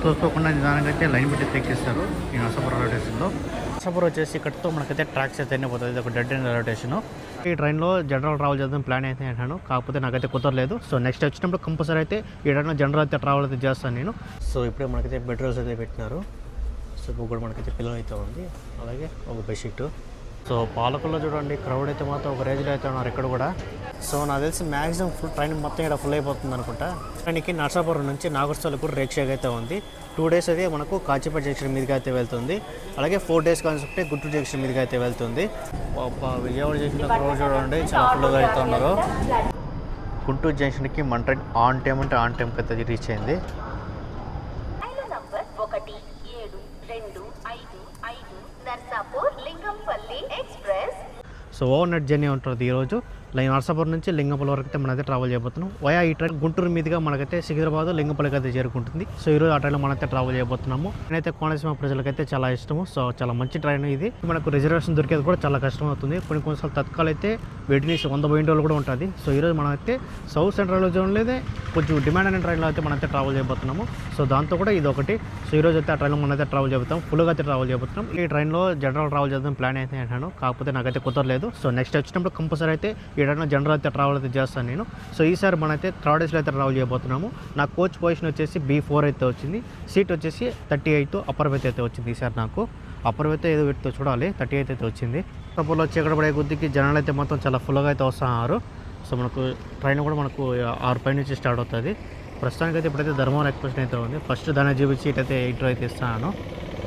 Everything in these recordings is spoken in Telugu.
చూసుకోకుండా నిదానంగా అయితే లైన్ పెట్టి తెక్కిస్తారు ఈ నర్సాపురం రైల్వే స్టేషన్లో. నర్సాపురం వచ్చేసి ఇక్కడతో మనకైతే ట్రాక్స్ అయితే పోతుంది. ఇది ఒక డెడ్ ఎండ్ రైల్వే స్టేషన్. ఈ ట్రైన్లో జనరల్ ట్రావెల్ చేద్దాం ప్లాన్ అయితే అంటాను, కాకపోతే నాకైతే కుదరలేదు. సో నెక్స్ట్ వచ్చినప్పుడు కంపల్సరీ అయితే ఈ ట్రైన్లో జనరల్ అయితే ట్రావెల్ అయితే చేస్తాను నేను. సో ఇప్పుడే మనకైతే బెడ్రూమ్స్ అయితే పెట్టినారు. సో ఇప్పుడు కూడా మనకైతే పిల్లలు అయితే ఉంది, అలాగే ఒక బెడ్షీట్. సో పాలకుల్లో చూడండి క్రౌడ్ అయితే మాత్రం ఒక రేంజ్లో అయితే ఉన్నారు ఇక్కడ కూడా. సో నాకు తెలిసి మ్యాక్సిమం ట్రైన్ మొత్తం ఇక్కడ ఫుల్ అయిపోతుంది అనుకుంటా. ట్రైన్కి నర్సాపురం నుంచి నాగర్సోల్ కూడా రేక్షాగా అయితే ఉంది. 2 days అయితే మనకు కాచిపేట జంక్షన్ మీదకి అయితే వెళ్తుంది, అలాగే 4 days కాన్సెప్ట్ గుంటూరు జంక్షన్ మీదకి అయితే వెళ్తుంది. విజయవాడ జంక్షన్లో క్రౌడ్ చూడండి చాలా ఫుల్గా అయితే ఉన్నారు. గుంటూరు జంక్షన్కి మన ట్రైన్ ఆన్ టైం అంటే ఆన్ టైంకి అయితే రీచ్ అయింది. సో ఓవర్ నైట్ జర్నీ ఉంటుంది ఈరోజు. లైన్ నర్సాపురం నుంచి లింగంపల్లి వరకు అయితే మనైతే ట్రావెల్ చేయబోతున్నాం. వయా ఈ ట్రైన్ గుంటూరు మీదుగా మనకైతే సికింద్రాబాద్ లింగంపల్లికి అయితే చేరుకుంటుంది. సో ఈరోజు ఆ ట్రైన్లో మనైతే ట్రావెల్ చేయబోతున్నాము. నేనైతే కోనసీమ ప్రజలకైతే చాలా ఇష్టము. సో చాలా మంచి ట్రైన్ ఇది. మనకు రిజర్వేషన్ దొరికేది కూడా చాలా కష్టం అవుతుంది. కొన్నిసార్లు తత్కాలు అయితే వెయిటింగ్ 100 పోయిన వాళ్ళు కూడా ఉంటుంది. సో ఈరోజు మనమైతే సౌత్ సెంట్రల్ జోన్లోనే కొంచెం డిమాండ్ అయిన ట్రైన్లో అయితే మనైతే ట్రావెల్ చేయబోతున్నాము. సో దాంతో కూడా ఇది ఒకటి. సో ఈరోజు అయితే ఆ ట్రైన్లో మనైతే ట్రావెల్ చేయబోతాం, ఫుల్గా అయితే ట్రావెల్ చేయబోతున్నాం. ఈ ట్రైన్లో జనరల్ ట్రావెల్ చేద్దాం ప్లాన్ అయితే అంటాను, కాకపోతే నాకైతే కుదరలేదు. సో నెక్స్ట్ వచ్చినప్పుడు కంపల్సరీ అయితే ఈ ట్రైన్లో జనరల్ అయితే ట్రావెల్ అయితే చేస్తాను నేను. సో ఈసారి మనైతే 3rd ACలో అయితే ట్రావెల్ చేయబోతున్నాము. నా కోచ్ పొజిషన్ వచ్చేసి B4 అయితే వచ్చింది. సీట్ వచ్చేసి 38 అప్పర్ బెర్త్ అయితే వచ్చింది. ఈసారి నాకు అప్పర్ బెర్త్ ఏదో పెడుతూ చూడాలి, 38 అయితే వచ్చింది. సపోజ్లో వచ్చి ఎక్కడ పడే కొద్దికి జనాలు అయితే మొత్తం చాలా ఫుల్గా అయితే వస్తున్నారు. సో మనకు ట్రైన్ కూడా మనకు 6 పై నుంచి స్టార్ట్ అవుతుంది. ప్రస్తుతానికి అయితే ఇప్పుడైతే ధర్మవరం ఎక్స్ప్రెస్ అయితే ఉంది. ఫస్ట్ దాన్ని చూపించి ఇటైతే ఇంటర్ అయితే ఇస్తాను.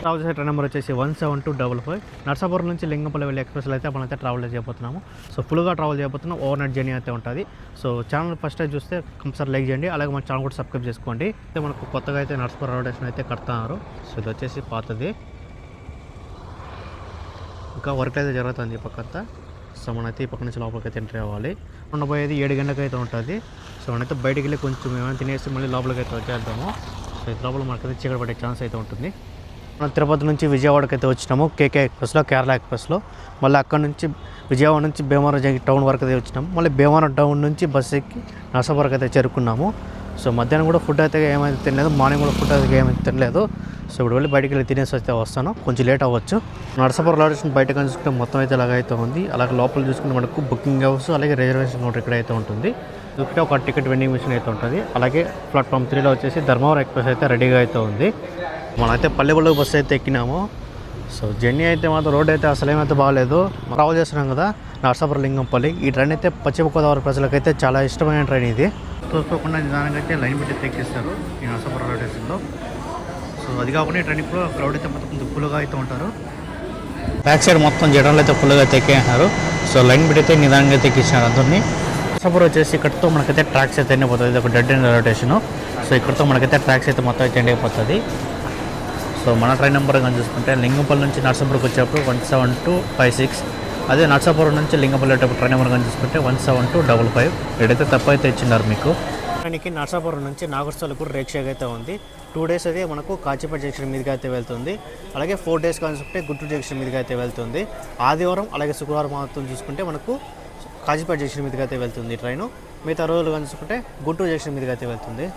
ట్రావెల్ చేసే ట్రైన్ నెంబర్ వచ్చేసి 17255. నర్సాపురం నుంచి లింగంపల్లి వెళ్ళే ఎక్స్ప్రెస్లో అయితే మనమైతే ట్రావెల్ చేయబోతున్నాము. సో ఫుల్గా ట్రావెల్ చేయబోతున్నాం. ఓవర్ నైట్ జర్నీ అయితే ఉంటుంది. సో ఛానల్ ఫస్ట్ టైం చూస్తే కంపల్సరీ లైక్ చేయండి, అలాగే మన ఛానల్ కూడా సబ్స్క్రైబ్ చేసుకోండి. అయితే మనకు కొత్తగా అయితే నర్సాపురం రైల్వే స్టేషన్ అయితే కడుతున్నారు. సో ఇది వచ్చేసి పాతది, ఇంకా వర్క్ అయితే జరుగుతుంది ఈ పక్కంతా. సో మనైతే ఈ పక్క నుంచి లోపలికి అయితే ఎంట్రీ అవ్వాలి. ఉండబోయేది 7 గంటలకు అయితే ఉంటుంది. సో మనైతే బయటికి వెళ్ళి కొంచెం ఏమైనా తినేసి మళ్ళీ లోపలికి అయితే వచ్చేద్దాము. సో ఈ లోపల మనకైతే చీకటి పడే ఛాన్స్ అయితే ఉంటుంది. మనం తిరుపతి నుంచి విజయవాడకి అయితే వచ్చినాము కేకే ఎక్స్ప్రెస్లో, కేరళ ఎక్స్ప్రెస్లో. మళ్ళీ అక్కడ నుంచి విజయవాడ నుంచి భీమవరం టౌన్ వరకు అయితే వచ్చినాము. మళ్ళీ భీమవరం టౌన్ నుంచి బస్సు ఎక్కి నర్సాపురం అయితే చేరుకున్నాము. సో మధ్యాహ్నం కూడా ఫుడ్ అయితే ఏమైతే తినలేదు, మార్నింగ్ కూడా ఫుడ్ అయితే ఏమైతే తినలేదు. సో ఇప్పుడు వెళ్ళి బయటికి వెళ్ళి తినేసి అయితే వస్తాను, కొంచెం లేట్ అవ్వచ్చు. నర్సాపురం రైల్వే స్టేషన్ బయట చూసుకుంటే మొత్తం అయితే ఇలాగైతే ఉంది. అలాగే లోపల చూసుకుంటే మనకు బుకింగ్ హౌస్, అలాగే రిజర్వేషన్ కౌంటర్ ఇక్కడ అయితే ఉంటుంది. ఇక్కడ ఒక టికెట్ వెండింగ్ మిషన్ అయితే ఉంటుంది. అలాగే ప్లాట్ఫామ్ 3లో వచ్చేసి ధర్మవరం ఎక్స్ప్రెస్ అయితే రెడీగా అయితే ఉంది. మనమైతే పల్లెపల్లి బస్సు అయితే ఎక్కినాము. సో జర్నీ అయితే మాత్రం రోడ్ అయితే అసలు ఏమైతే బాగాలేదు. ట్రావెల్ చేస్తున్నాం కదా నర్సాపురం లింగంపల్లి. ఈ ట్రైన్ అయితే పశ్చిమ గోదావరి ప్రజలకైతే చాలా ఇష్టమైన ట్రైన్ ఇది. చూసుకోకుండా నిదానంగా అయితే లైన్ పెట్టి తెక్కిస్తారు ఈ నర్సాపురం రైల్వే స్టేషన్లో. సో అది కాకుండా ఈ ట్రైన్ ఇప్పుడు క్రౌడ్ అయితే మొత్తం ఫుల్గా అయితే ఉంటారు. బ్యాక్ సైడ్ మొత్తం జనాలు అయితే ఫుల్గా తెక్కేస్తున్నారు. సో లైన్ పెట్టి అయితే నిదానంగా తెక్కించారు అందరినీ. నర్సాపురం వచ్చేసి ఇక్కడతో మనకైతే ట్రాక్స్ అయితే ఎండిపోతుంది. ఇది ఒక dead end railway station. So ఇక్కడతో మనకైతే ట్రాక్స్ అయితే మొత్తం అయితే ఎండిపోతుంది. సో మన ట్రైన్ నెంబర్ కానీ చూసుకుంటే లింగంపల్లి నుంచి నర్సాపురంకి వచ్చేటప్పుడు 17256. అదే నర్సాపురం నుంచి లింగంపల్లి వచ్చేటప్పుడు ట్రైన్ నెంబర్ కానీ చూసుకుంటే 17255. ఇక్కడైతే తప్పు అయితే ఇచ్చినారు మీకు. ట్రైన్కి నర్సాపురం నుంచి నాగర్సోల్ కూడా రేక్షాగా అయితే ఉంది. 2 days అయితే మనకు కాచిపేట జంక్షన్ మీదకి అయితే వెళ్తుంది, అలాగే 4 days కాన్సెప్ట్ గుంటూరు జంక్షన్ మీదకి అయితే వెళ్తుంది. ఆదివారం అలాగే శుక్రవారం మాత్రం చూసుకుంటే మనకు కాచిపేట జంక్షన్ మీదకి అయితే వెళ్తుంది ట్రైను. మిగతా రోజులు కానీ చూసుకుంటే గుంటూరు జంక్షన్ మీదకి అయితే వెళ్తుంది.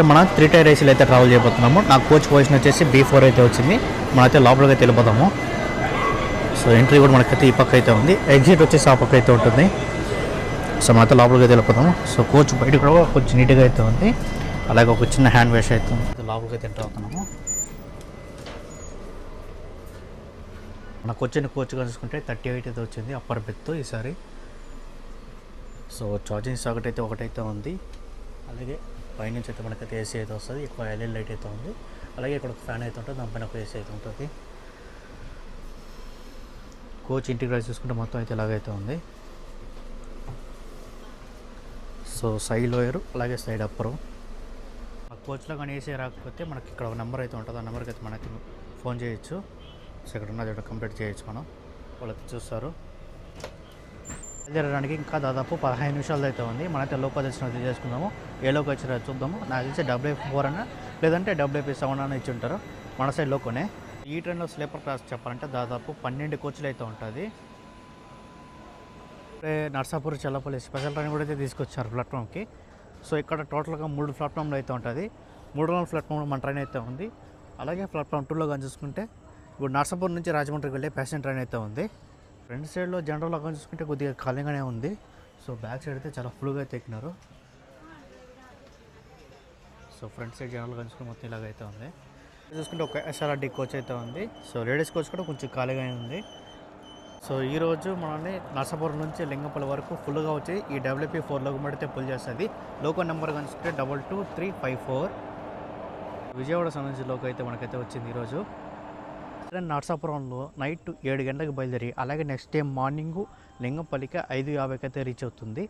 మనం 3 tier ACలో అయితే ట్రావెల్ చేయబోతున్నాము. నా కోచ్ పొజిషన్ వచ్చేసి B4 అయితే వచ్చింది. మనమైతే లోపలికి అయితే వెళ్ళిపోతాము. సో ఎంట్రీ కూడా మనకైతే ఈ పక్క అయితే ఉంది, ఎగ్జిట్ వచ్చేసి ఆ పక్క అయితే ఉంటుంది. సో మనమైతే లోపలికి అయితే వెళ్ళిపోతాము. సో కోచ్ బయట కూడా కొంచెం నీట్గా అయితే ఉంది, అలాగే ఒక చిన్న హ్యాండ్ వాష్ అయితే ఉంది. లోపలికి అయితే ఎంటర్ అవుతున్నాము. మనకు వచ్చిన కోచ్గా చూసుకుంటే 38 అయితే వచ్చింది అప్పర్ బెర్త్ ఈసారి. సో ఛార్జింగ్ సాకెట్ అయితే ఒకటైతే ఉంది, అలాగే పైనుంచి అయితే మనకైతే ఏసీ అయితే వస్తుంది. ఎక్కువ LED లైట్ అయితే ఉంది, అలాగే ఇక్కడ ఒక ఫ్యాన్ అయితే ఉంటుంది, దానిపైన ఒక ఏసీ అయితే ఉంటుంది. కోచ్ ఇంటిగ్రేట్ చూసుకుంటే మొత్తం అయితే ఇలాగైతే ఉంది. సో సైడ్ లోయర్ అలాగే సైడ్ అప్పరు. ఆ కోచ్లో కానీ ఏసీ రాకపోతే మనకి ఇక్కడ ఒక నెంబర్ అయితే ఉంటుంది, ఆ నెంబర్కి అయితే మనకి ఫోన్ చేయొచ్చు. సో ఇక్కడ ఉన్నది కంప్లీట్ చేయొచ్చు, మనం వాళ్ళకి చూస్తారు. బయలుదేరడానికి ఇంకా దాదాపు 15 నిమిషాలు అయితే ఉంది. మనైతే లోకల్ దర్శనం అయితే చేసుకుందాము. ఏ లోకి వచ్చినా చూద్దాము. నాకు తెలిసి WF4 అన్నా లేదంటే WF7 అన్న ఇచ్చి ఉంటారు. మన సైడ్ లోకోనే. ఈ ట్రైన్లో స్లీపర్ క్లాస్ చెప్పాలంటే దాదాపు 12 కోచ్లు అయితే ఉంటుంది. నర్సాపూర్ చల్లపల్లి స్పెషల్ ట్రైన్ కూడా అయితే తీసుకొచ్చారు ప్లాట్ఫామ్కి. సో ఇక్కడ టోటల్గా 3 ప్లాట్ఫామ్లు అయితే ఉంటుంది. 3వ ప్లాట్ఫామ్లో మన ట్రైన్ అయితే ఉంది. అలాగే ప్లాట్ఫామ్ 2లో కానీ చూసుకుంటే ఇప్పుడు నర్సాపూర్ నుంచి రాజమండ్రికి వెళ్ళే ప్యాసింజర్ ట్రైన్ అయితే ఉంది. ఫ్రంట్ సైడ్లో జనరల్ కానీ చూసుకుంటే కొద్దిగా ఖాళీగానే ఉంది. సో బ్యాక్ సైడ్ అయితే చాలా ఫుల్గా అయితే ఎక్కినారు. సో ఫ్రంట్ సైడ్ జనరల్ కానీ చూసుకుంటే మొత్తం ఇలాగైతే ఉంది. చూసుకుంటే ఒక SRRT కోచ్ అయితే ఉంది. సో లేడీస్ కోచ్ కూడా కొంచెం ఖాళీగానే ఉంది. సో ఈరోజు మనల్ని నర్సాపురం నుంచి లింగంపల్లి వరకు ఫుల్గా వచ్చి ఈ WP4 లోకమడితే పుల్ చేస్తుంది. లోకో నెంబర్ కనుకుంటే 22354. విజయవాడ సంబంధించిన లోకో అయితే మనకైతే వచ్చింది ఈరోజు. నర్సాపురంలో నైట్ 7 గంటలకు బయలుదేరి అలాగే నెక్స్ట్ డే మార్నింగు లింగంపల్లికి 5:50కి అయితే రీచ్ అవుతుంది.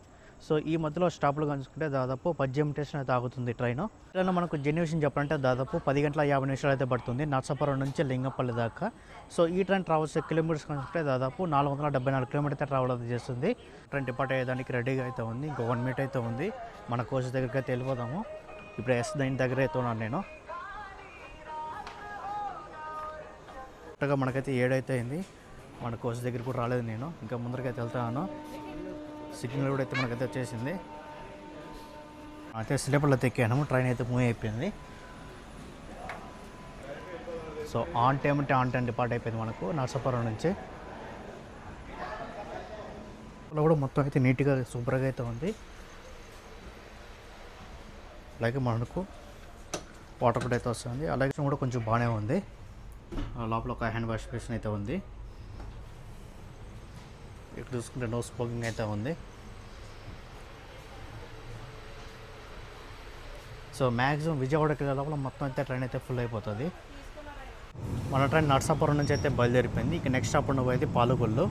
సో ఈ మధ్యలో స్టాప్లు కనుకుంటే దాదాపు 18 స్టేషన్ అయితే ఆగుతుంది ట్రైన్. ట్రైన్లో మనకు జెన్యుషన్ చెప్పాలంటే దాదాపు 10 గంటల 50 నిమిషాలు అయితే పడుతుంది నర్సాపురం నుంచి లింగంపల్లి దాకా. సో ఈ ట్రైన్ ట్రావెల్స్ కిలోమీటర్స్ కనుకుంటే దాదాపు 474 కిలోమీటర్ అయితే ట్రావెల్ అయితే చేస్తుంది. ట్రైన్ డిపార్ట్ అయ్యేదానికి రెడీగా అయితే ఉంది. ఇంకో 1 మినిట్ అయితే ఉంది. మన కోచ్ దగ్గరికి అయితే వెళ్ళిపోదాము. ఇప్పుడు S9 దగ్గర అయితే ఉన్నాను నేను. కరెక్ట్గా మనకైతే 7 అయితే అయింది. మన కోచ్ దగ్గర కూడా రాలేదు నేను. ఇంకా ముందరకైతే వెళ్తాను. సిగ్నల్ కూడా అయితే మనకైతే వచ్చేసింది. అయితే స్లీపర్లో ఎక్కాను. ట్రైన్ అయితే మూవ్ అయిపోయింది. సో ఆన్ టైం అంటే ఆన్ టైం డిపార్ట్ అయిపోయింది మనకు నర్సాపురం నుంచి. కూడా మొత్తం అయితే నీట్గా సూపర్గా అయితే ఉంది. అలాగే మనకు వాటర్ కూడా అయితే వస్తుంది. అలాగే కూడా కొంచెం బాగానే ఉంది. లోపల ఒక హ్యాండ్ వాష్ బేసిన్ అయితే ఉంది. ఇక్కడ చూసుకుంటే నో స్మోకింగ్ అయితే ఉంది. సో మ్యాక్సిమం విజయవాడకి లోపల మొత్తం అయితే ట్రైన్ అయితే ఫుల్ అయిపోతుంది. మన ట్రైన్ నర్సాపురం నుంచి అయితే బయలుదేరిపోయింది. ఇక నెక్స్ట్ స్టాప్ ఉండబోయేది పాలకొల్లు.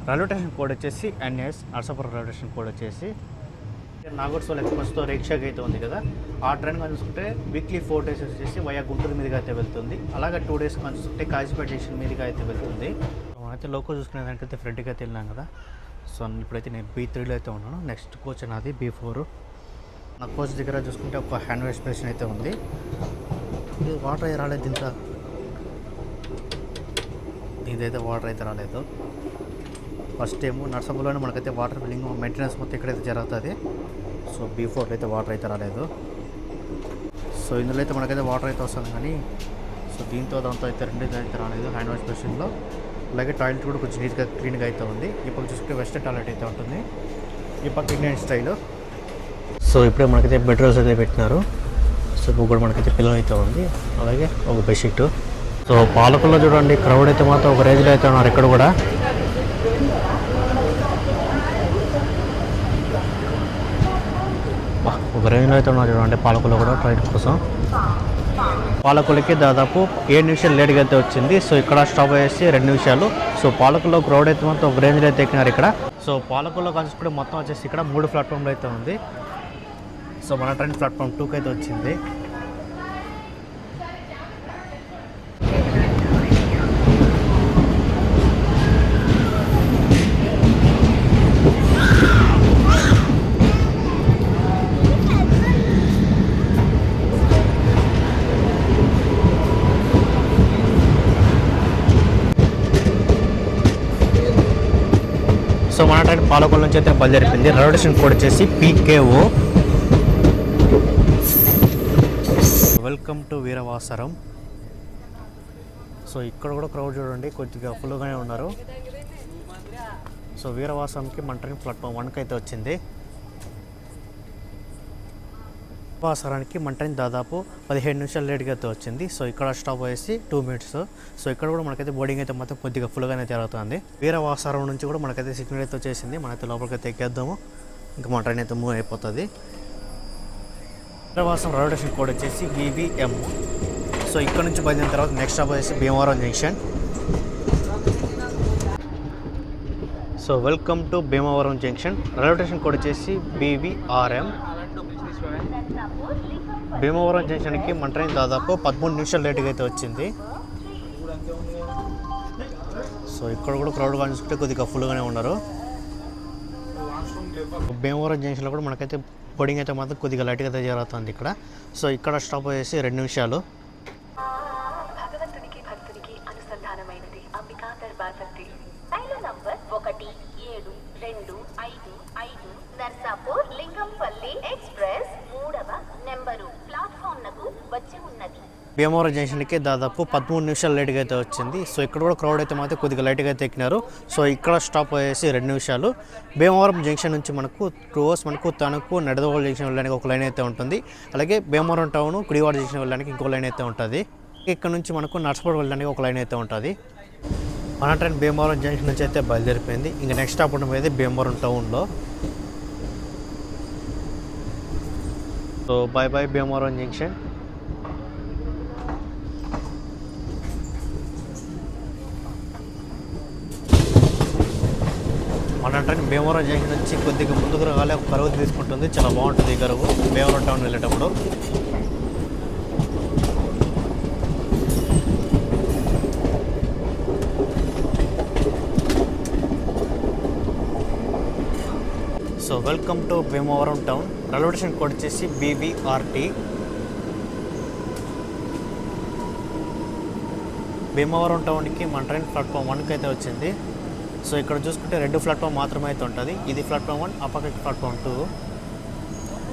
రైల్వే స్టేషన్ కోడ్ వచ్చేసి NS. Narsapuram railway station code వచ్చేసి నాగోర్సోల్ ఎక్స్ప్రెస్తో రిక్షాకి అయితే ఉంది కదా, ఆ ట్రైన్ కానీ చూసుకుంటే వీక్లీ 4 డేస్ వచ్చేసి వయా గుంటూరు మీదుగా అయితే వెళ్తుంది. అలాగే 2 డేస్ కానీ చూసుకుంటే కాజీపేట జంక్షన్ మీదుగా అయితే వెళ్తుంది. మనమైతే లోకో చూసుకునే దానికైతే ఫ్రంట్కి అయితే వెళ్ళాం కదా. సో ఇప్పుడైతే నేను B3లో అయితే ఉన్నాను. నెక్స్ట్ కోచ్ అనేది B4. నా కోచ్ దగ్గర చూసుకుంటే ఒక హ్యాండ్ వాష్ బేసిన్ అయితే ఉంది. ఇది వాటర్ అయితే రాలేదు. ఇదైతే వాటర్ అయితే రాలేదు. ఫస్ట్ టైము నర్సాపురంలోనే మనకైతే వాటర్ ఫిల్లింగ్ మెయింటెనెన్స్ మొత్తం ఇక్కడైతే జరుగుతుంది. సో B4లో అయితే వాటర్ అయితే రాలేదు. సో ఇందులో అయితే మనకైతే వాటర్ అయితే వస్తుంది కానీ సో దీంతో దాంతో అయితే రెండైతే అయితే రాలేదు హ్యాండ్ వాష్ బేసిన్లో. అలాగే టాయిలెట్ కూడా కొంచెం నీట్గా క్లీన్గా అయితే ఉంది. ఈ పక్క చూసుకుంటే వెస్టర్న్ టాయిలెట్ అయితే ఉంటుంది. ఈ పక్క ఇండియన్ స్టైల్. సో ఇప్పుడే మనకైతే బెడ్ రోల్స్ అయితే పెట్టినారు. సో ఇప్పుడు కూడా మనకైతే పిల్లలు అయితే ఉంది. అలాగే ఒక బెడ్షీట్. సో పాలకుల్లో చూడండి క్రౌడ్ అయితే మాత్రం ఒక రేంజ్లో అయితే ఉన్నారు ఇక్కడ కూడా. ఒక రేంజ్లో అయితే ఉన్నారు చూడండి పాలకుల్లో కూడా ట్రైన్ కోసం. పాలకులకి దాదాపు 7 నిమిషాలు లేట్గా అయితే వచ్చింది. సో ఇక్కడ స్టాప్ అయ్యేసి 2 నిమిషాలు. సో పాలకుల్లో క్రౌడ్ అయితే మొత్తం ఒక రేంజ్లో అయితే ఎక్కినారు ఇక్కడ. సో పాలకుల్లో కలుసుకుంటే మొత్తం వచ్చేసి ఇక్కడ 3 ప్లాట్ఫామ్లు అయితే ఉంది. సో మన ట్రైన్ ప్లాట్ఫామ్ 2కి అయితే వచ్చింది. సో మన ట్రైన్ పాలకొల్లు నుంచి అయితే బయలుదేరిపోయింది. రైల్వే స్టేషన్ కోడ్ వచ్చేసి PKO. Welcome to Veeravasaram. So ఇక్కడ కూడా క్రౌడ్ చూడండి కొద్దిగా ఫుల్గానే ఉన్నారు. సో వీరవాసరంకి మన ట్రైన్ ప్లాట్ఫామ్ 1కి అయితే వచ్చింది. వీరవాసరానికి మన ట్రైన్ దాదాపు 17 నిమిషాలు లేట్గా అయితే వచ్చింది. సో ఇక్కడ స్టాప్ అయ్యేసి 2 మినిట్స్. సో ఇక్కడ కూడా మనకైతే బోర్డింగ్ అయితే మొత్తం కొద్దిగా ఫుల్గానే జరుగుతుంది. వీరవాసరం నుంచి కూడా మనకైతే సిగ్నల్ అయితే వచ్చేసింది. మనైతే లోపలికి అయితే ఎక్కేద్దాము. ఇంకా మన ట్రైన్ అయితే మూవ్ అయిపోతుంది. వీరవాసరం రైల్వే స్టేషన్ కోడ్ వచ్చేసి VVM. సో ఇక్కడ నుంచి బయలుదేరిన తర్వాత నెక్స్ట్ స్టాప్ వచ్చేసి Bhimavaram junction. So welcome to Bhimavaram junction. Railway station code వచ్చేసి BVRM. భీమవరం జంక్షన్కి మన ట్రైన్ దాదాపు 13 నిమిషాలు లేట్గా అయితే వచ్చింది. సో ఇక్కడ కూడా క్రౌడ్ కానీ చూసుకుంటే కొద్దిగా ఫుల్గానే ఉన్నారు. భీమవరం జంక్షన్లో కూడా మనకైతే బోర్డింగ్ అయితే మాత్రం కొద్దిగా లైట్గా అయితే జరుగుతుంది ఇక్కడ. సో ఇక్కడ స్టాప్ అయ్యేసి 2 నిమిషాలు. భగవంతునికి భక్తునికి అనుసంధానమైనది అంబికా దర్బార్ శక్తి. రైలు నంబర్ 1725 నర్సాపూర్ లింగంపల్లి ఎక్స్ప్రెస్ 3వ నెంబరు ప్లాట్ఫామ్ నకు వచ్చి ఉన్నది. భీమవరం జంక్షన్కి దాదాపు 13 నిమిషాలు లేట్గా అయితే వచ్చింది. సో ఇక్కడ కూడా క్రౌడ్ అయితే మాత్రం కొద్దిగా లైట్గా అయితే ఎక్కినారు. సో ఇక్కడ స్టాప్ అయ్యేసి 2 నిమిషాలు. భీమవరం జంక్షన్ నుంచి మనకు 2 అవర్స్ మనకు తణుకు నడదవోలు జంక్షన్ వెళ్ళడానికి ఒక లైన్ అయితే ఉంటుంది. అలాగే భీమవరం టౌన్ గుడివాడ జంక్షన్ వెళ్ళడానికి ఇంకో లైన్ అయితే ఉంటుంది. ఇక్కడ నుంచి మనకు నర్సపూర్ వెళ్ళడానికి ఒక లైన్ అయితే ఉంటుంది. మన ట్రైన్ భీమవరం జంక్షన్ నుంచి అయితే బయలుదేరిపోయింది. ఇంకా నెక్స్ట్ స్టాప్ ఉండేది భీమవరం టౌన్లో. So bye bye Bhimavaram junction. మన ట్రైన్ భీమవరం జంక్షన్ నుంచి కొద్దిగా ముందుకు రాగాలి ఒక కరువు తీసుకుంటుంది. చాలా బాగుంటుంది ఈ కరువు భీమవరం టౌన్ వెళ్ళేటప్పుడు. So welcome to Bhimavaram town. Railway station code వచ్చేసి BVRT. భీమవరం టౌన్కి మన ట్రైన్ ప్లాట్ఫామ్ 1కి అయితే వచ్చింది. సో ఇక్కడ చూసుకుంటే 2 ప్లాట్ఫామ్ మాత్రమే అయితే ఉంటుంది. ఇది ప్లాట్ఫామ్ 1, ఆ పక్కకి ప్లాట్ఫామ్ 2.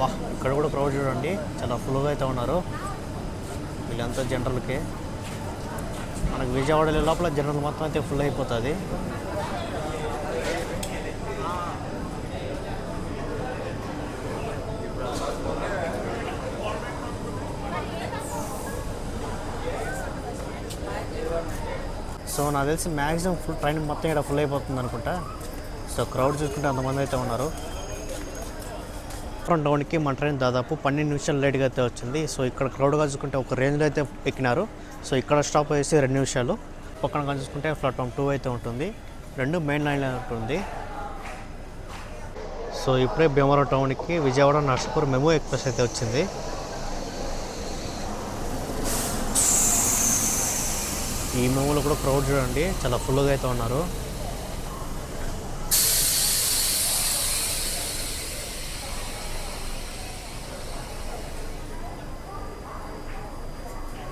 వాహ్, ఇక్కడ కూడా క్రౌడ్ చూడండి, చాలా ఫుల్గా అయితే ఉన్నారు. వీళ్ళంతా జనరల్కే. మనకు విజయవాడ లోపల జనరల్ మొత్తం అయితే ఫుల్ అయిపోతుంది. సో నాకు తెలిసి మ్యాక్సిమం ఫుల్ ట్రైన్ మొత్తం ఇక్కడ ఫుల్ అయిపోతుంది అనుకుంటా. సో క్రౌడ్ చూసుకుంటే అంతమంది అయితే ఉన్నారు. ఫ్రంట్ టౌన్కి మన ట్రైన్ దాదాపు 12 నిమిషాలు లేట్గా అయితే వచ్చింది. సో ఇక్కడ క్రౌడ్గా చూసుకుంటే ఒక రేంజ్లో అయితే ఎక్కినారు. సో ఇక్కడ స్టాప్ అయ్యేసి 2 నిమిషాలు. పక్కన చూసుకుంటే ప్లాట్ఫామ్ 2 అయితే ఉంటుంది. 2 మెయిన్ లైన్లో ఉంటుంది. సో ఇప్పుడే భీమవరం టౌన్కి విజయవాడ నర్సపూర్ మెమో ఎక్స్ప్రెస్ అయితే వచ్చింది. ఈ మెమోలో కూడా క్రౌడ్ చూడండి, చాలా ఫుల్గా అయితే ఉన్నారు.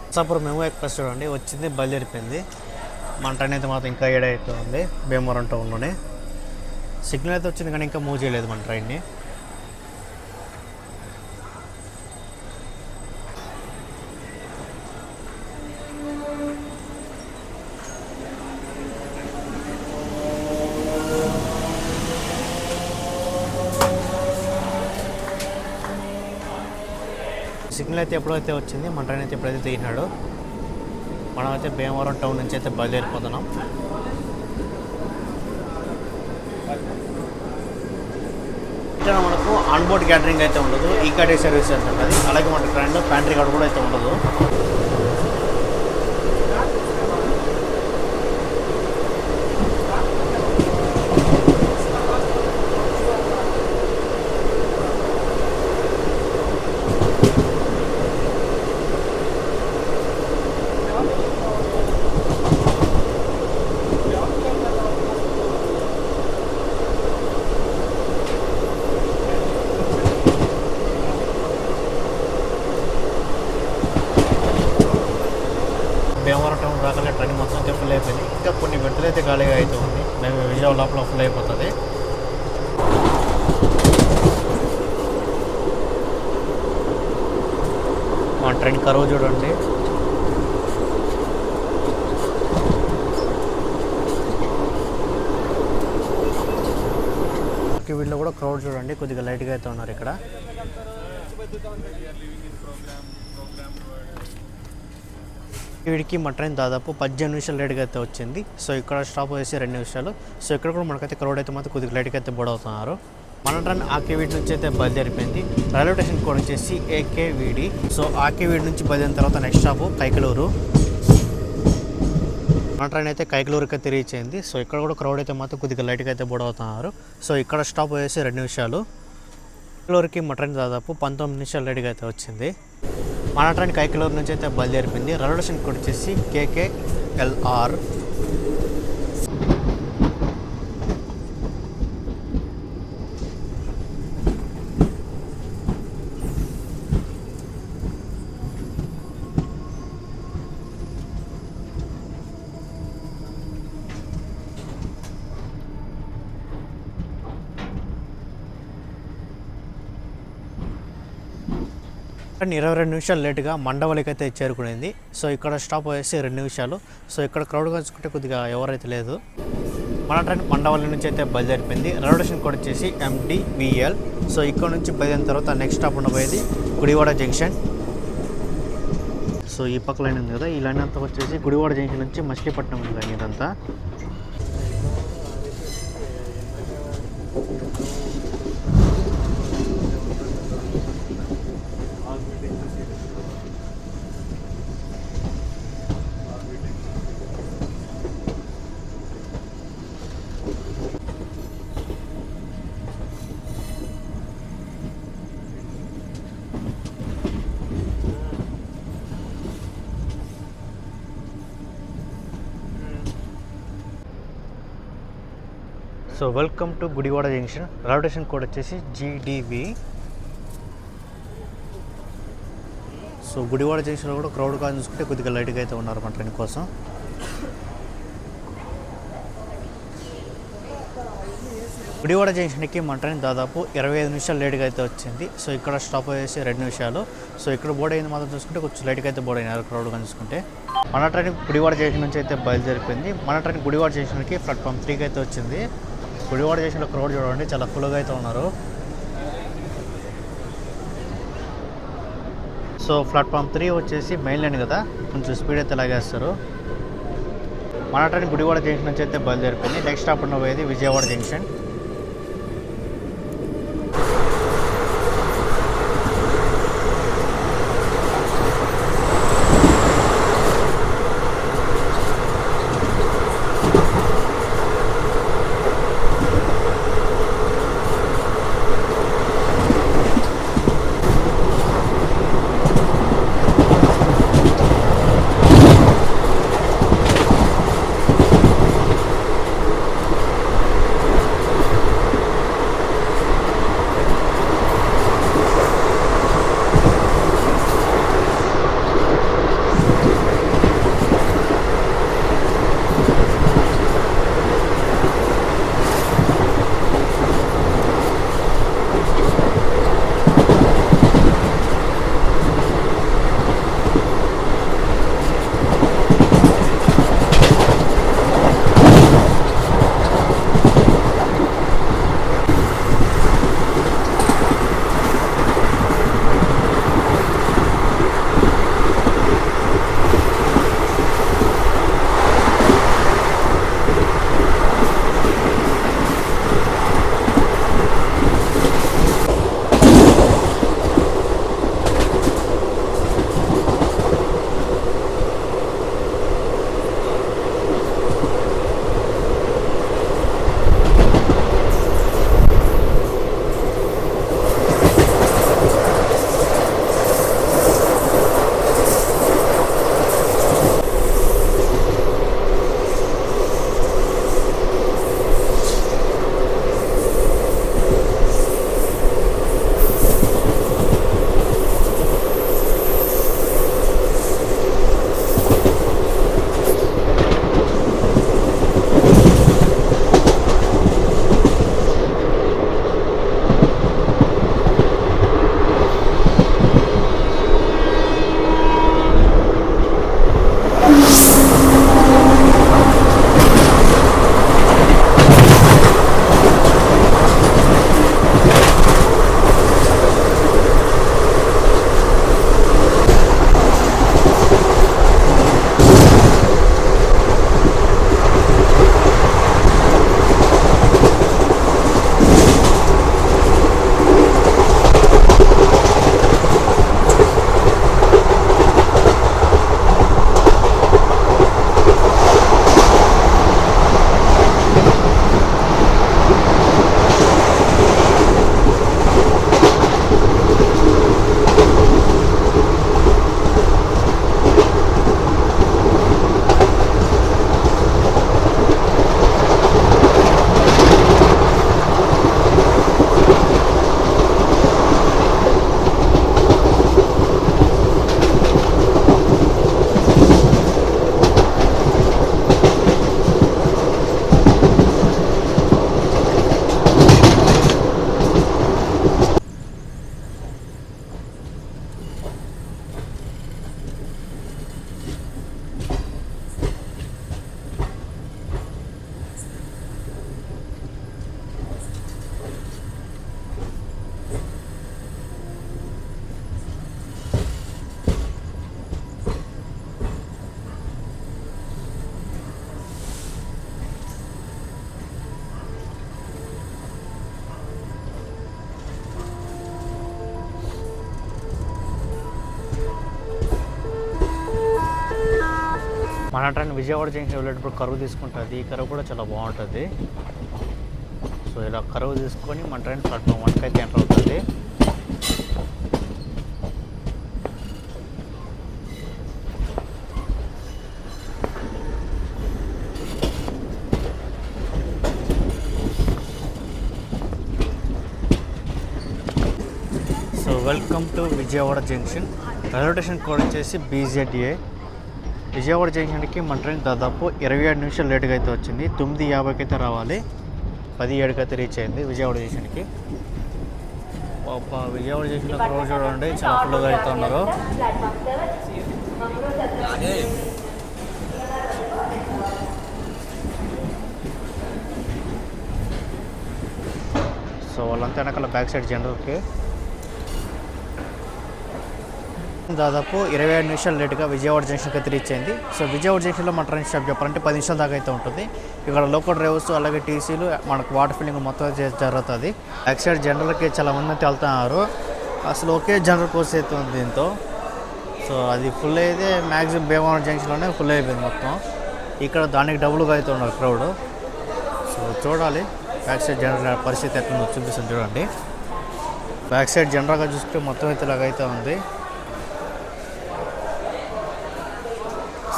నర్సాపూర్ మెమో ఎక్స్ప్రెస్ చూడండి వచ్చింది, బయలుదేరిపోయింది. మన ట్రైన్ అయితే మాత్రం ఇంకా ఏడైతే ఉంది భీమవరం టౌన్లోనే. సిగ్నల్ అయితే వచ్చింది కానీ ఇంకా మూవ్ చేయలేదు మన ట్రైన్ని. సిగ్నల్ అయితే ఎప్పుడైతే వచ్చింది, మన ట్రైన్ అయితే ఎప్పుడైతే తీసినాడో మనమైతే భీమవరం టౌన్ నుంచి అయితే బయలుదేరిపోతున్నాం. ఇక్కడ మనకు ఆన్బోర్డ్ క్యాటరింగ్ అయితే ఉండదు, ఈకాడే సర్వీస్ అయితే ఉంటుంది. అలాగే మన ట్రైన్లో ప్యాంట్రీ కార్డు కూడా అయితే ఉండదు. భీమవరం టౌన్ రాగానే ట్రైన్ మొత్తం అయితే ఫుల్ అయిపోయింది. ఇంకా కొన్ని బెర్తులు అయితే ఖాళీగా అయితే ఉంది. మేము విజయవాడ లోపల ఫుల్ అయిపోతుంది. మా ట్రైన్ కరువు చూడండి. వీళ్ళు కూడా క్రౌడ్ చూడండి, కొద్దిగా లైట్గా అయితే ఉన్నారు ఇక్కడ. వీడికి మా ట్రైన్ దాదాపు 18 నిమిషాలు లేట్గా అయితే వచ్చింది. సో ఇక్కడ స్టాప్ వేసి 2 నిమిషాలు. సో ఇక్కడ కూడా మనకైతే క్రౌడ్ అయితే మాత్రం కొద్దిగా లేట్గా అయితే బోర్డ్ అవుతున్నారు. మన ట్రైన్ ఆకేవీడి నుంచి అయితే బయలుదేరిపోయింది. రైల్వే స్టేషన్ కోడ్ వచ్చేసి AKVD. సో ఆకేవీడి నుంచి బయలుదేరిన తర్వాత నెక్స్ట్ స్టాప్ కైకలూరు. మన ట్రైన్ అయితే కైకలూరుకి అయితే రీచ్ అయింది. సో ఇక్కడ కూడా క్రౌడ్ అయితే మాత్రం కొద్దిగా లైట్గా అయితే బోర్డ్ అవుతున్నారు. సో ఇక్కడ స్టాప్ వేసి 2 నిమిషాలు. కైకలూరుకి మా ట్రైన్ దాదాపు 19 నిమిషాలు లేట్గా అయితే వచ్చింది. మన ట్రైన్ కైకలూరు నుంచి అయితే బయలుదేరిపోయింది. రైల్వే స్టేషన్ కోడ్ వచ్చేసి KKLR. 22 నిమిషాలు లేటుగా మండవలికి అయితే చేరుకునేది. సో ఇక్కడ స్టాప్ వచ్చేసి 2 నిమిషాలు. సో ఇక్కడ క్రౌడ్ కలుసుకుంటే కొద్దిగా ఎవరైతే లేదు. మన ట్రైన్ మండవల్లి నుంచి అయితే బయలుదేరిపోయింది. రైల్వే స్టేషన్ కోడ్ వచ్చేసి MDVL. సో ఇక్కడ నుంచి బయలుదేరిన తర్వాత నెక్స్ట్ స్టాప్ ఉండబోయేది గుడివాడ జంక్షన్. సో ఈ పక్క లైన్ ఉంది కదా, ఈ లైన్ అంతా వచ్చేసి గుడివాడ జంక్షన్ నుంచి మచిలీపట్నం లైన్ ఇదంతా. So welcome to Gudivada junction. Railway station code వచ్చేసి GDV. సో గుడివాడ జంక్షన్లో కూడా క్రౌడ్ కానీ చూసుకుంటే కొద్దిగా లైట్గా అయితే ఉన్నారు మన ట్రైన్ కోసం. గుడివాడ జంక్షన్కి మన ట్రైన్ దాదాపు 25 నిమిషాలు లేట్గా అయితే వచ్చింది. సో ఇక్కడ స్టాప్ అయ్యేసి 2 నిమిషాలు. సో ఇక్కడ బోర్డు అయింది మాత్రం చూసుకుంటే కొంచెం లైట్గా అయితే బోర్డు అయినారు క్రౌడ్ కానీ చూసుకుంటే. మన ట్రైన్ గుడివాడ జంక్షన్ నుంచి అయితే బయలుదేరిపోయింది. మన ట్రైన్ గుడివాడ జంక్షన్కి ప్లాట్ఫామ్ 3కి అయితే వచ్చింది. గుడివాడ జంక్షన్లో క్రౌడ్ చూడండి, చాలా ఫుల్గా అయితే ఉన్నారు. సో ప్లాట్ఫామ్ 3 వచ్చేసి మెయిన్ లైన్ కదా, కొంచెం స్పీడ్ అయితే లాగేస్తారు. మన ట్రైన్ గుడివాడ జంక్షన్ నుంచి అయితే బయలుదేరిపోయింది. నెక్స్ట్ స్టాప్ ఉండబోయేది విజయవాడ జంక్షన్. మన ట్రైన్ విజయవాడ జంక్షన్ వెళ్ళేటప్పుడు కరువు తీసుకుంటుంది. ఈ కరువు కూడా చాలా బాగుంటుంది. సో ఇలా కరువు తీసుకొని మన ట్రైన్ ప్లాట్ఫామ్ 1కి అయితే ఎంటర్ అవుతుంది. So welcome to Vijayawada junction. Railway station code వచ్చేసి BZA. విజయవాడ జంక్షన్కి మన ట్రైన్ దాదాపు 27 నిమిషాలు లేట్గా అయితే వచ్చింది. 9:50కి అయితే రావాలి, 10:07కి అయితే రీచ్ అయింది విజయవాడ జంక్షన్కి. విజయవాడ జంక్షన్లో క్రౌడ్ చూడండి, చాలా ఫుల్గా అయితే ఉన్నారు. సో వాళ్ళంతా వెనకాల బ్యాక్ సైడ్ జనరల్కి దాదాపు 27 నిమిషాలు లేట్గా విజయవాడ జంక్షన్కి అయితే రీచ్ అయింది. సో విజయవాడ జంక్షన్లో మన ట్రైన్ స్టాప్ చెప్పాలంటే 10 నిమిషాల దాకా అయితే ఉంటుంది. ఇక్కడ లోకల్ డ్రైవర్స్ అలాగే టీసీలు మనకు వాటర్ ఫిల్లింగ్ మొత్తం జరుగుతుంది. బ్యాక్ సైడ్ జనరల్కి చాలా మంది అయితే వెళ్తున్నారు. అసలు ఒకే జనరల్ కోర్స్ అయితే ఉంది దీంతో. సో అది ఫుల్ అయితే మ్యాక్సిమం భీమవరం జంక్షన్లోనే ఫుల్ అయిపోయింది మొత్తం. ఇక్కడ దానికి డబుల్గా అయితే ఉన్నారు క్రౌడ్. సో చూడాలి బ్యాక్ సైడ్ జనరల్ పరిస్థితి ఎట్లా చూపిస్తుంది చూడండి. బ్యాక్ సైడ్ జనరల్గా చూసుకుంటే మొత్తం అయితే ఇలాగైతే ఉంది.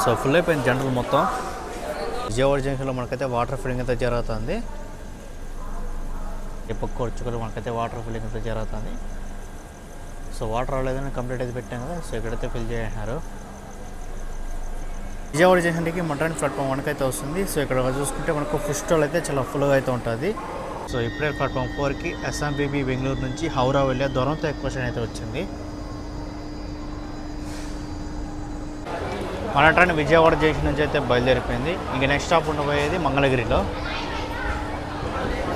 సో ఫుల్ అయిపోయింది జనరల్ మొత్తం. విజయవాడ జంక్షన్లో మనకైతే వాటర్ ఫిల్లింగ్ అయితే జరుగుతుంది. ఈ పక్క వచ్చుకొని మనకైతే వాటర్ ఫిల్లింగ్ అయితే జరుగుతుంది. సో వాటర్ రాలేదని కంప్లీట్ అయితే పెట్టాం కదా. సో ఇక్కడైతే ఫిల్ చేసినారు. విజయవాడ జంక్షన్కి మన ట్రైన్ ప్లాట్ఫామ్ 1కి అయితే వస్తుంది. సో ఇక్కడ చూసుకుంటే మనకు ఫుడ్ స్టాల్ అయితే చాలా ఫుల్గా అయితే ఉంటుంది. సో ఇప్పుడే ప్లాట్ఫామ్ 4కి SMBB బెంగళూరు నుంచి హౌరా వెళ్ళే దూరంతో ఎక్కువ ట్రైన్ అయితే వచ్చింది. మన ట్రైన్ విజయవాడ జంక్షన్ నుంచి అయితే బయలుదేరిపోయింది. ఇంక నెక్స్ట్ స్టాప్ ఉండబోయేది మంగళగిరిలో.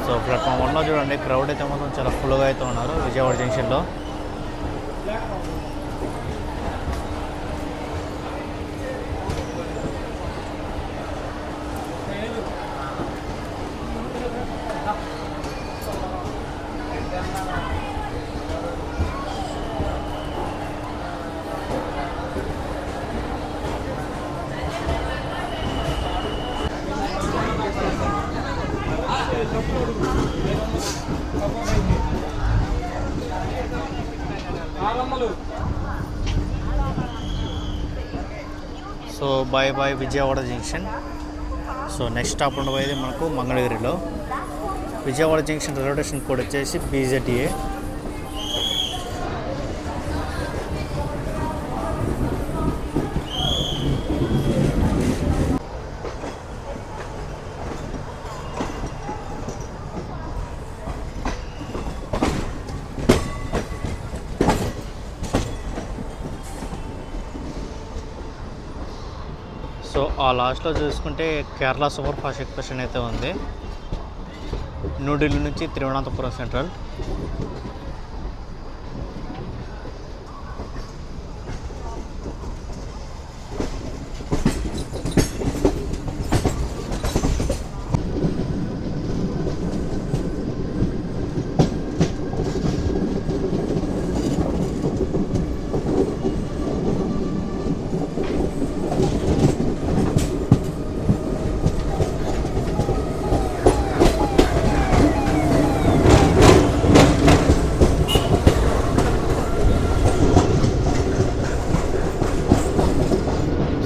సో ప్లాట్ఫామ్ 1లో చూడండి క్రౌడ్ అయితే మొత్తం చాలా ఫుల్గా అయితే ఉన్నారు విజయవాడ జంక్షన్లో. So bye bye Vijayawada junction. So next stop ఉండబోయేది మనకు మంగళగిరిలో. Vijayawada junction railway station code వచ్చేసి BZA. సో ఆ లాస్ట్లో చూసుకుంటే కేరళ సూపర్ ఫాస్ట్ ఎక్స్ప్రెస్ అయితే ఉంది న్యూఢిల్లీ నుంచి Thiruvananthapuram central.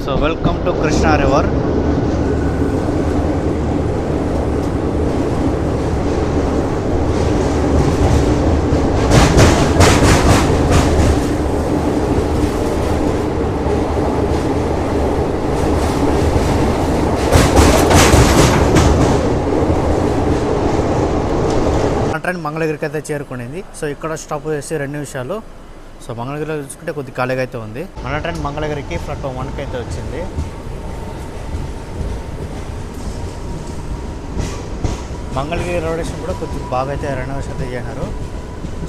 So welcome to Krishna River. Train మంగళగిరికి అయితే చేరుకునేది. సో ఇక్కడ స్టాప్ చేసి 2 నిమిషాలు. సో మంగళగిరిలో చూసుకుంటే కొద్దిగా ఖాళీగా అయితే ఉంది. మన ట్రైన్ మంగళగిరికి ప్లాట్ఫామ్ 1కి అయితే వచ్చింది. మంగళగిరి రైల్వే స్టేషన్ కూడా కొద్దిగా బాగా అయితే రెనోవేషన్ అయితే చేశారు.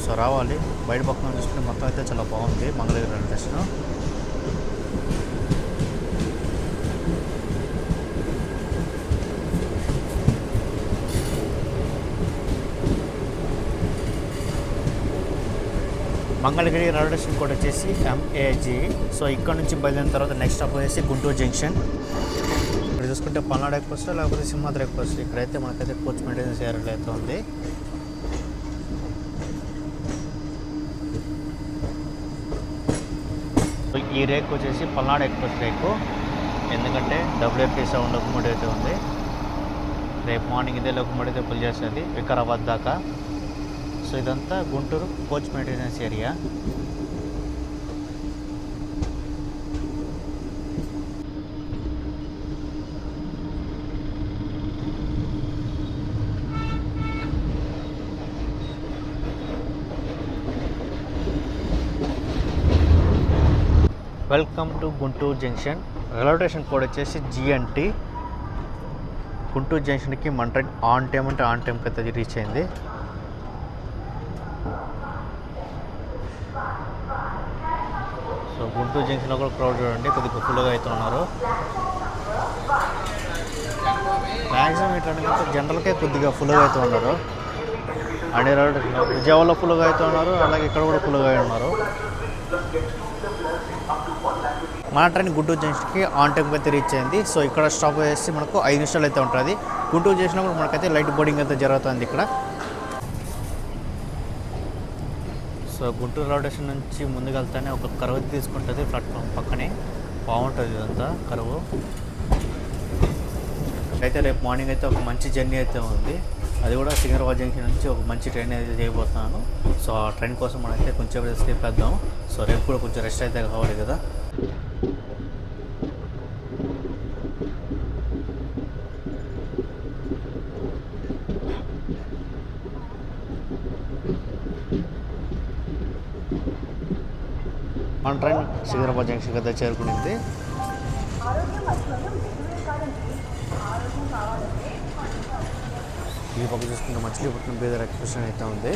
సో రావాలి. బయట పక్కన చూసుకుంటే మొత్తం అయితే చాలా బాగుంది Mangalagiri railway station. Mangalagiri railway station code వచ్చేసి MAG. సో ఇక్కడ నుంచి బయలుదేరిన తర్వాత నెక్స్ట్ స్టాప్ వచ్చేసి గుంటూరు జంక్షన్. ఇక్కడ చూసుకుంటే పల్నాడు ఎక్స్ప్రెస్ లేకపోతే సింహాద్రి ఎక్స్ప్రెస్. ఇక్కడైతే మనకైతే కోచ్ మెయింటెనెన్స్ ఏరియా అయితే ఉంది. ఈ రేక్ వచ్చేసి పల్నాడు ఎక్స్ప్రెస్ రేకు, ఎందుకంటే WFT7 లోకమోటివ్ అయితే ఉంది. రేపు మార్నింగ్ ఇదే లోకమోటివ్ అయితే పుల్ చేస్తుంది వికారాబాద్ దాకా. సో ఇదంతా Guntur coach maintenance area. Welcome to Guntur junction. Railway station code వచ్చేసి GNT. గుంటూరు జంక్షన్కి మన ట్రైన్ ఆన్ టైం అంటే ఆన్ టైంకి అయితే రీచ్ అయింది. సో గుంటూరు జంక్షన్లో కూడా క్రౌడ్ చూడండి, కొద్దిగా ఫుల్గా అయితే ఉన్నారు. మ్యాక్సిమం ఏంటంటే జనరల్కే కొద్దిగా ఫుల్గా అయితే ఉన్నారు. అన్ని రైల్వే స్టేషన్లో విజయవాడలో ఫుల్గా అయితే ఉన్నారు, అలాగే ఇక్కడ కూడా ఫుల్గా ఉన్నారు. మన ట్రైన్ గుంటూరు జంక్షన్కి ఆన్ టైంకి అయితే రీచ్ అయింది. సో ఇక్కడ స్టాప్ చేసి మనకు 5 నిమిషాలు అయితే ఉంటుంది. గుంటూరు జంక్షన్లో కూడా మనకైతే లైట్ బోర్డింగ్ అయితే జరుగుతుంది ఇక్కడ. సో గుంటూరు రైల్వే స్టేషన్ నుంచి ముందుకు వెళ్తానే ఒక కరువు తీసుకుంటుంది ప్లాట్ఫామ్ పక్కనే. బాగుంటుంది ఇదంతా కరువు. అయితే రేపు మార్నింగ్ అయితే ఒక మంచి జర్నీ అయితే ఉంది. అది కూడా సికింద్రాబాద్ జంక్షన్ నుంచి ఒక మంచి ట్రైన్ అయితే చేయబోతున్నాను. సో ఆ ట్రైన్ కోసం మనమైతే కొంచెం స్లీప్ వేద్దాం. సో రేపు కూడా కొంచెం రెస్ట్ అయితే కావాలి కదా. మన ట్రైన్ సికింద్రాబాద్ జంక్షన్ కదా చేరుకునింది. ఈ పక్క చూసుకుంటే మచిలీపట్నం బీదర్ ఎక్స్ప్రెస్ అయితే ఉంది.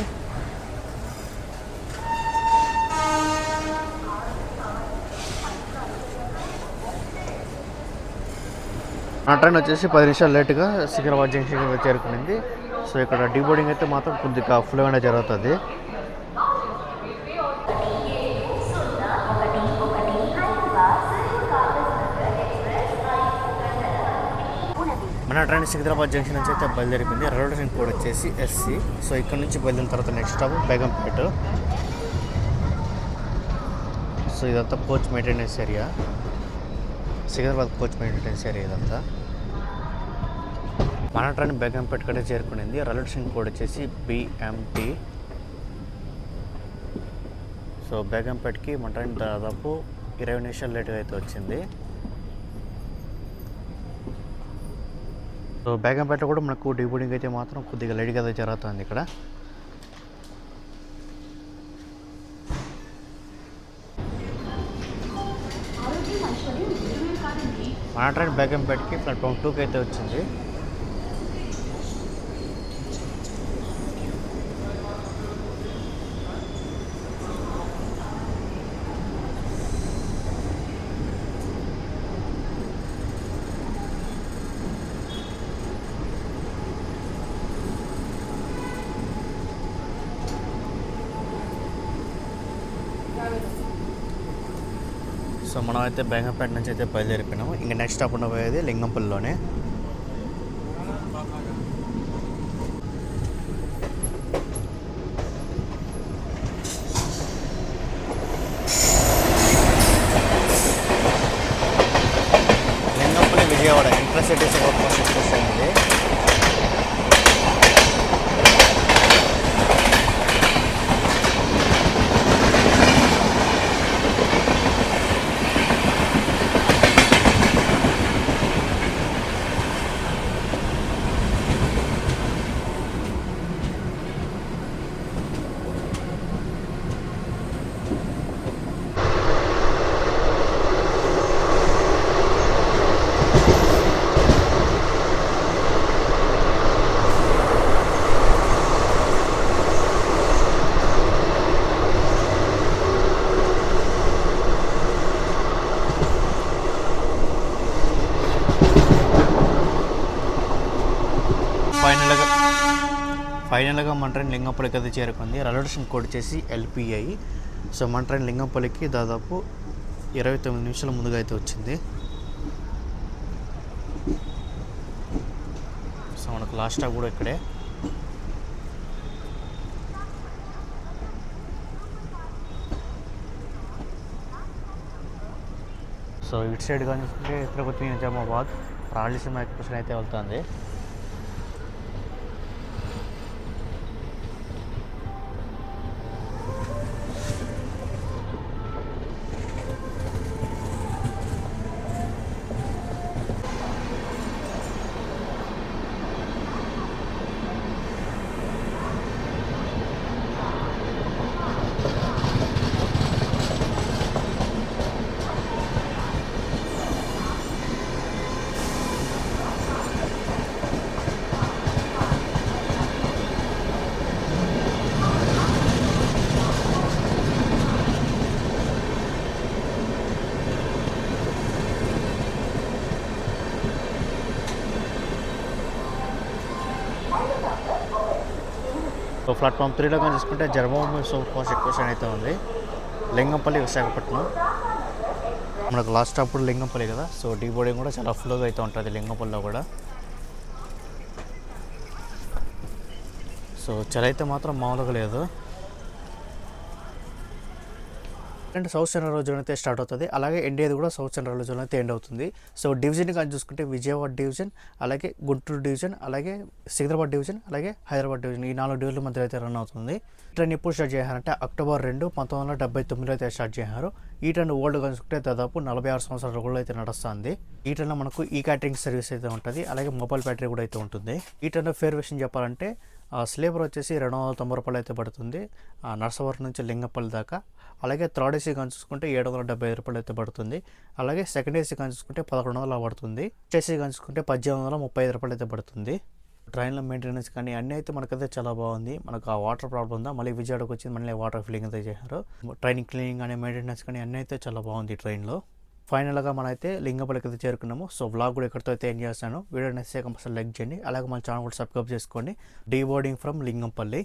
నా ట్రైన్ వచ్చేసి 10 నిమిషాలు లేట్గా సికింద్రాబాద్ జంక్షన్ కదా చేరుకునింది. సో ఇక్కడ డీబోర్డింగ్ అయితే మాత్రం కొద్దిగా ఫుల్గానే జరుగుతుంది. మన ట్రైన్ సికింద్రాబాద్ జంక్షన్ నుంచి అయితే బయలుదేరిపోయింది. రైల్వే స్టేషన్ కోడ్ వచ్చేసి SC. సో ఇక్కడ నుంచి బయలుదేరిన తర్వాత నెక్స్ట్ స్టాప్ బేగంపేట. సో ఇదంతా coach maintenance area, Secunderabad coach maintenance area ఇదంతా. మన ట్రైన్ బేగంపేట కడే చేరుకునింది. రైల్వే స్టేషన్ కోడ్ వచ్చేసి BMT. సో బేగంపేటకి మన ట్రైన్ దాదాపు 20 నిమిషాలు లేట్గా అయితే వచ్చింది. సో బేగంపేట కూడా మనకు డీబోర్డింగ్ అయితే మాత్రం కొద్దిగా లేట్గా అయితే జరుగుతుంది ఇక్కడ. మన ట్రైన్ బేగంపేటకి ప్లాట్ఫామ్ 2కి అయితే వచ్చింది. సో మనం అయితే బేగంపేట నుంచి అయితే బయలుదేరిపోయినాము. ఇంకా నెక్స్ట్ స్టాప్ ఉండబోయేది లింగంపల్లిలోనే. Lingampalli Vijayawada intercity super fast express అయింది. ఫైనల్గా మన ట్రైన్ లింగంపల్లికి అయితే చేరుకుంది. రైల్వే స్టేషన్ కోడ్ వచ్చేసి LPI. సో మన ట్రైన్ లింగంపల్లికి దాదాపు 29 నిమిషాల ముందుగా అయితే వచ్చింది. సో మనకు లాస్ట్ స్టాప్ కూడా ఇక్కడే. సో ఇటు సైడ్ కానీ తిరుపతి నిజామాబాద్ రాయలసీమ ఎక్స్ప్రెషన్ అయితే వెళ్తుంది. సో ప్లాట్ఫామ్ 3లో కానీ చూసుకుంటే జన్మభూమి సూపర్ ఫాస్ట్ ఎక్స్ప్రెషన్ అయితే ఉంది. లింగంపల్లి విశాఖపట్నం మనకు లాస్ట్ స్టాప్ కూడా లింగంపల్లి కదా. సో డీ బోర్డింగ్ కూడా చాలా ఫ్లోగా అయితే ఉంటుంది లింగంపల్లిలో కూడా. సో చలి అయితే మాత్రం మామూలుగా లేదు. And south central railway zone అయితే స్టార్ట్ అవుతుంది. అలాగే ఎన్డీఏది కూడా సౌత్ సెంట్రల్ రైల్వే జోన్ అయితే ఎండ్ అవుతుంది. సో డివిజన్ కానీ చూసుకుంటే విజయవాడ డివిజన్, అలాగే గుంటూరు డివిజన్, అలాగే సికింద్రాబాద్ డివిజన్, అలాగే హైదరాబాద్ డివిజన్, ఈ 4 డివిజన్ల మధ్య అయితే రన్ అవుతుంది. ఈ ట్రైన్ ఎప్పుడు స్టార్ట్ చేశారంటే అక్టోబర్ 2, 1979లో అయితే స్టార్ట్ చేశారు. ఈ ట్రైన్ ఓల్డ్ కానీ చూసుకుంటే దాదాపు 46 సంవత్సరాల కూడా అయితే నడుస్తుంది. ఈ ట్రైన్లో మనకు ఈ క్యాటరింగ్ సర్వీస్ అయితే ఉంటుంది. అలాగే మొబైల్ బ్యాటరీ కూడా అయితే ఉంటుంది. ఈ ట్రైన్ ఫేర్ విషయం చెప్పాలంటే స్లీపర్ వచ్చేసి 290 రూపాయలు అయితే పడుతుంది నర్సవరం నుంచి లింగంపల్లి దాకా. అలాగే థర్డ్ ఏసీ కానీ చూసుకుంటే 775 రూపాయలు అయితే పడుతుంది. అలాగే సెకండ్ ఏసీ కానీ చూసుకుంటే 1100 పడుతుంది. ఏసీ కానీ చూసుకుంటే 1835 రూపాయలు అయితే పడుతుంది. ట్రైన్లో మెయింటెనెన్స్ కానీ అన్నీ అయితే మనకైతే చాలా బాగుంది. మనకు ఆ వాటర్ ప్రాబ్లం ఉందా, మళ్ళీ విజయవాడకు వచ్చి మళ్ళీ వాటర్ ఫిల్లింగ్ అయితే చేశారు. ట్రైన్ క్లీనింగ్ కానీ మెయింటెనెన్స్ కానీ అన్నీ అయితే చాలా బాగుంది ట్రైన్లో. ఫైనల్గా మనమైతే లింగంపల్లికి అయితే చేరుకున్నాము. సో వ్లాగ్ కూడా ఇక్కడితో అయితే ఎండ్ చేస్తాను. వీడియో నచ్చితే కంపల్సరీ లైక్ చేయండి. అలాగే మన ఛానల్ కూడా సబ్స్క్రైబ్ చేసుకోండి. Deboarding from Lingampalli.